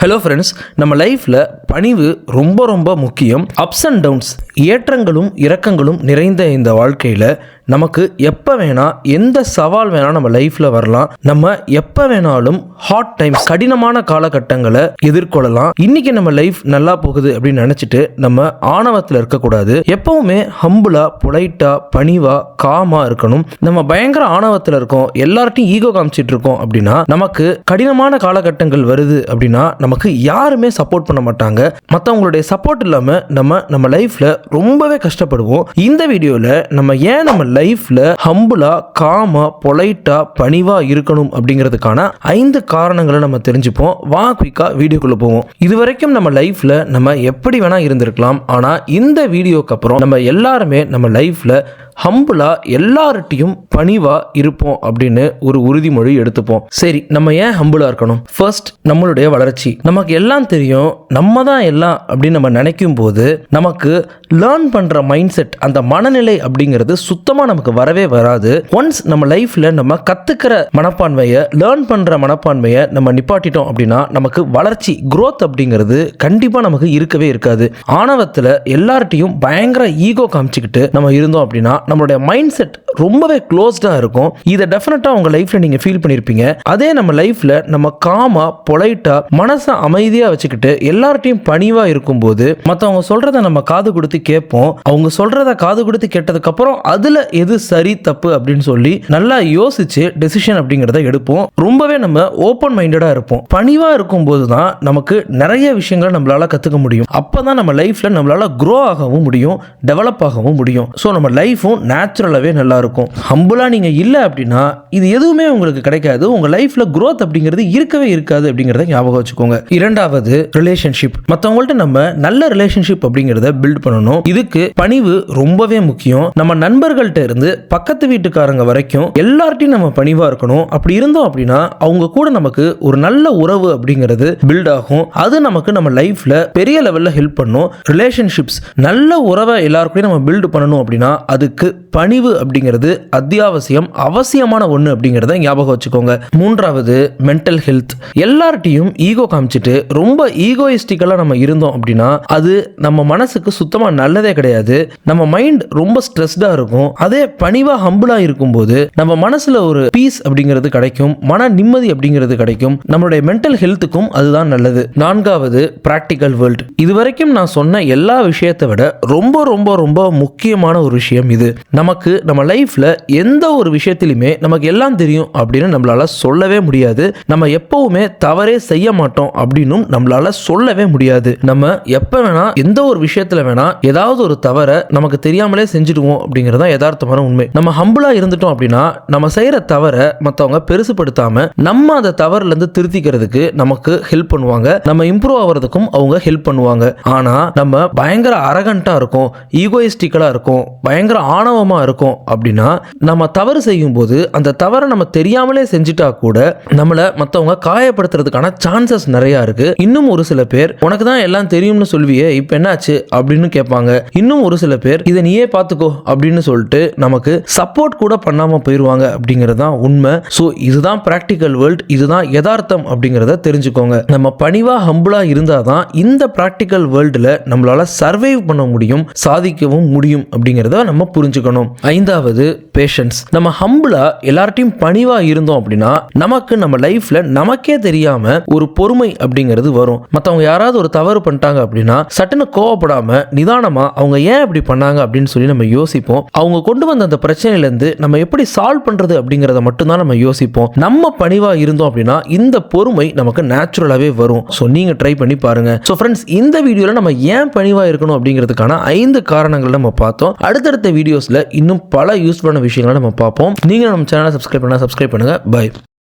Hello friends, நம்ம லைஃப்பில் பணிவு ரொம்ப ரொம்ப முக்கியம். அப்ஸ் அண்ட் டவுன்ஸ், ஏற்றங்களும் இறக்கங்களும் நிறைந்த இந்த வாழ்க்கையில் நமக்கு எப்போ வேணால் எந்த சவால் வேணால் நம்ம லைஃப்பில் வரலாம். நம்ம எப்போ வேணாலும் ஹார்ட் டைம்ஸ், கடினமான காலகட்டங்களை எதிர்கொள்ளலாம். இன்றைக்கி நம்ம லைஃப் நல்லா போகுது அப்படின்னு நினச்சிட்டு நம்ம ஆணவத்தில் இருக்கக்கூடாது. எப்பவுமே ஹம்புளாக, பொலைட்டாக, பணிவாக, காமாக இருக்கணும். நம்ம பயங்கர ஆணவத்தில் இருக்கோம், எல்லார்ட்டையும் ஈகோ காமிச்சிட்டு இருக்கோம் அப்படின்னா நமக்கு கடினமான காலகட்டங்கள் வருது அப்படின்னா நமக்கு யாருமே சப்போர்ட் பண்ண மாட்டாங்க. மற்றவங்களுடைய சப்போர்ட் இல்லாமல் நம்ம லைஃப்பில் ரொம்பவே கஷ்டப்படுவோம். இந்த வீடியோவில் நம்ம ஏன் நம்ம லைஃப்ல ஹம்புலா, காமா, பொலைட்டா, பணிவா இருக்கணும் அப்படிங்கிறதுக்கான 5 காரணங்களை நம்ம தெரிஞ்சுப்போம். குயிக்கா வீடியோக்குள்ள போவோம். இதுவரைக்கும் நம்ம லைஃப்ல நம்ம எப்படி வேணா இருந்திருக்கலாம். ஆனா இந்த வீடியோக்கு அப்புறம் நம்ம எல்லாருமே நம்ம லைஃப்ல ஹம்புலா, எல்லார்ட்டையும் பணிவா இருப்போம் அப்படின்னு ஒரு உறுதிமொழி எடுத்துப்போம். சரி, நம்ம ஏன் ஹம்புலா இருக்கணும்? ஃபர்ஸ்ட், நம்மளுடைய வளர்ச்சி. நமக்கு எல்லாம் தெரியும், நம்ம தான் எல்லாம் அப்படின்னு நம்ம நினைக்கும் போது நமக்கு லேர்ன் பண்ற மைண்ட் செட், அந்த மனநிலை அப்படிங்கிறது சுத்தமா நமக்கு வரவே வராது. ஒன்ஸ் நம்ம லைஃப்ல நம்ம கத்துக்கிற மனப்பான்மையை, லேர்ன் பண்ற மனப்பான்மையை நம்ம நிப்பாட்டிட்டோம் அப்படின்னா நமக்கு வளர்ச்சி, growth அப்படிங்கிறது கண்டிப்பா நமக்கு இருக்கவே இருக்காது. ஆணவத்துல எல்லார்ட்டையும் பயங்கர ஈகோ காமிச்சுக்கிட்டு நம்ம இருந்தோம் அப்படின்னா நம்மளுடைய மைண்ட் செட் ரொம்பவே க்ளோஸ்டா இருக்கும். இதை டெஃபினட்டா உங்க லைஃப்ல நீங்க ஃபீல் பண்ணிருப்பீங்க. அதே நம்ம லைஃப்ல நம்ம காமா, பொலைட்டா, மனசை அமைதியா வச்சுக்கிட்டு எல்லார்ட்டையும் பணிவா இருக்கும்போது மற்றவங்க சொல்றதை நம்ம காது கொடுத்து கேட்போம். அவங்க சொல்றதை காது கொடுத்து கேட்டதுக்கு அப்புறம் அதுல எது சரி தப்பு அப்படின்னு சொல்லி நல்லா யோசிச்சு டெசிஷன் அப்படிங்கிறத எடுப்போம். ரொம்பவே நம்ம ஓப்பன் மைண்டடா இருப்போம். பணிவா இருக்கும்போது தான் நமக்கு நிறைய விஷயங்களை நம்மளால கத்துக்க முடியும். அப்பதான் நம்ம லைஃப்ல நம்மளால க்ரோ ஆகவும் முடியும், டெவலப் ஆகவும் முடியும். ஸோ நம்ம லைஃபும் நேச்சுரலாகவே நல்லா இருக்கும். ஹம்புலா நீங்கள் இல்லை அப்படின்னா இது எதுவுமே உங்களுக்கு கிடைக்காது. உங்கள் லைஃப்பில் growth அப்படிங்கிறது இருக்கவே இருக்காது அப்படிங்கிறத ஞாபகம் வச்சுக்கோங்க. இரண்டாவது, ரிலேஷன்ஷிப். மற்றவங்கள்ட்ட நம்ம நல்ல ரிலேஷன்ஷிப் அப்படிங்கிறத பில்ட் பண்ணணும். இதுக்கு பணிவு ரொம்பவே முக்கியம். நம்ம நண்பர்கள்ட்ட இருந்து பக்கத்து வீட்டுக்காரங்க வரைக்கும் எல்லார்ட்டையும் நம்ம பணிவாக இருக்கணும். அப்படி இருந்தோம் அப்படின்னா அவங்க கூட நமக்கு ஒரு நல்ல உறவு அப்படிங்கிறது பில்ட் ஆகும். அது நமக்கு நம்ம லைஃப்பில் பெரிய லெவலில் ஹெல்ப் பண்ணும். ரிலேஷன்ஷிப்ஸ், நல்ல உறவை எல்லாருக்கும் நம்ம பில்ட் பண்ணணும் அப்படின்னா அதுக்கு பணிவு அப்படிங்கிறது அத்தியாவசியம், அவசியமான ஒன்று அப்படிங்கிறத ஞாபகம் வச்சுக்கோங்க. மூன்றாவது, மென்டல் ஹெல்த். எல்லார்ட்டையும் ஈகோ காமிச்சிட்டு ரொம்ப ஈகோயிஸ்டிக்கலா நம்ம இருந்தோம் அப்படின்னா அது நம்ம மனசுக்கு சுத்தமா நல்லதே கிடையாது. நம்ம மைண்ட் ரொம்ப ஸ்ட்ரெஸ்டா இருக்கும். அதே பணிவா, ஹம்புலா இருக்கும்போது நம்ம மனசுல ஒரு பீஸ் அப்படிங்கிறது கிடைக்கும், மன நிம்மதி அப்படிங்கிறது கிடைக்கும். நம்மளுடைய மென்டல் ஹெல்த்துக்கும் அதுதான் நல்லது. நான்காவது, பிராக்டிக்கல் வேர்ல்ட். இதுவரைக்கும் நான் சொன்ன எல்லா விஷயத்தை விட ரொம்ப ரொம்ப ரொம்ப முக்கியமான ஒரு விஷயம் இது. நமக்கு நம்ம லைஃப்ல எந்த ஒரு விஷயத்திலுமே நமக்கு எல்லாம் தெரியும் அப்படின்னு நம்மளால சொல்லவே முடியாது. நம்ம எப்பவுமே தவறே செய்ய மாட்டோம் அப்படின்னு நம்மளால சொல்லவே முடியாது. நம்ம எப்ப வேணா எந்த ஒரு விஷயத்துல வேணா ஏதாவது ஒரு தவற நமக்கு தெரியாமலே செஞ்சுடுவோம் அப்படிங்கறத யதார்த்தமான உண்மை. நம்ம ஹம்புலா இருந்துட்டோம் அப்படின்னா நம்ம செய்யற தவற மத்தவங்க பெருசுப்படுத்தாம நம்ம அந்த தவறுல இருந்து திருத்திக்கிறதுக்கு நமக்கு ஹெல்ப் பண்ணுவாங்க. நம்ம இம்ப்ரூவ் ஆகிறதுக்கும் அவங்க ஹெல்ப் பண்ணுவாங்க. ஆனா நம்ம பயங்கர அரகண்டா இருக்கும், ஈகோயிஸ்டிக்கலா இருக்கும், பயங்கர ஆணவமா இருக்கும் அப்படின்னா நம்ம தவறு செய்யும் போது அந்த தவறை நம்ம தெரியாமலே செஞ்சுட்டா கூட நம்மள மற்றவங்க காயப்படுத்துறதுக்கான சான்சஸ் நிறைய இருக்கு. இன்னும் ஒரு சில பேர் உனக்கு தான் எல்லாம் தெரியும்னு சொல்வியே, இப்ப என்னாச்சு அப்படின்னு கேட்பாங்க. இன்னும் ஒரு சில பேர் இதை நீயே பார்த்துக்கோ அப்படின்னு சொல்லிட்டு நமக்கு சப்போர்ட் கூட பண்ணாம போயிருவாங்க அப்படிங்கிறது தான் உண்மை. ஸோ இதுதான் பிராக்டிக்கல் வேர்ல்ட், இதுதான் யதார்த்தம் அப்படிங்கிறத தெரிஞ்சுக்கோங்க. நம்ம பணிவா, ஹம்புலா இருந்தாதான் இந்த பிராக்டிக்கல் வேர்ல்டுல நம்மளால சர்வைவ் பண்ண முடியும், சாதிக்கவும் முடியும் அப்படிங்கிறத நம்ம புரிஞ்சுக்கணும். ஐந்தாவது, பேஷன்ஸ். நம்ம ஹம்புலா எல்லார்ட்டையும் பணிவா இருந்தோம் அப்படின்னா நமக்கு நம்ம லைஃப்ல நமக்கே தெரியாம ஒரு பொறுமை அப்படிங்கிறது வரும். மற்றவங்க யாராவது ஒரு தவறு பண்ணிட்டாங்க அப்படின்னா சட்டுன்னு கோவப்படாம நிதானமா அவங்க ஏன் இப்படி பண்ணாங்க அப்படின்னு சொல்லி நம்ம யோசிப்போம். அவங்க கொண்டு வந்த அந்த பிரச்சனையில இருந்து நம்ம எப்படி சால்வ் பண்றது அப்படிங்கறத மட்டும் தான் நம்ம யோசிப்போம். நம்ம பணிவா இருந்தோம் அப்படின்னா இந்த பொறுமை நமக்கு நேச்சுரலாவே வரும். ஸோ நீங்க ட்ரை பண்ணி பாருங்க. ஸோ ஃப்ரெண்ட்ஸ், இந்த வீடியோல நம்ம ஏன் பணிவா இருக்கணும் அப்படிங்கிறதுக்கான 5 காரணங்கள் நம்ம பார்த்தோம். அடுத்தடுத்த வீடியோஸ்ல இன்னும் பல யூஸ்ஃபுல்லான விஷயங்களை நம்ம பார்ப்போம். நீங்க நம்ம சேனலை சப்ஸ்கிரைப் பண்ணுங்க. பை.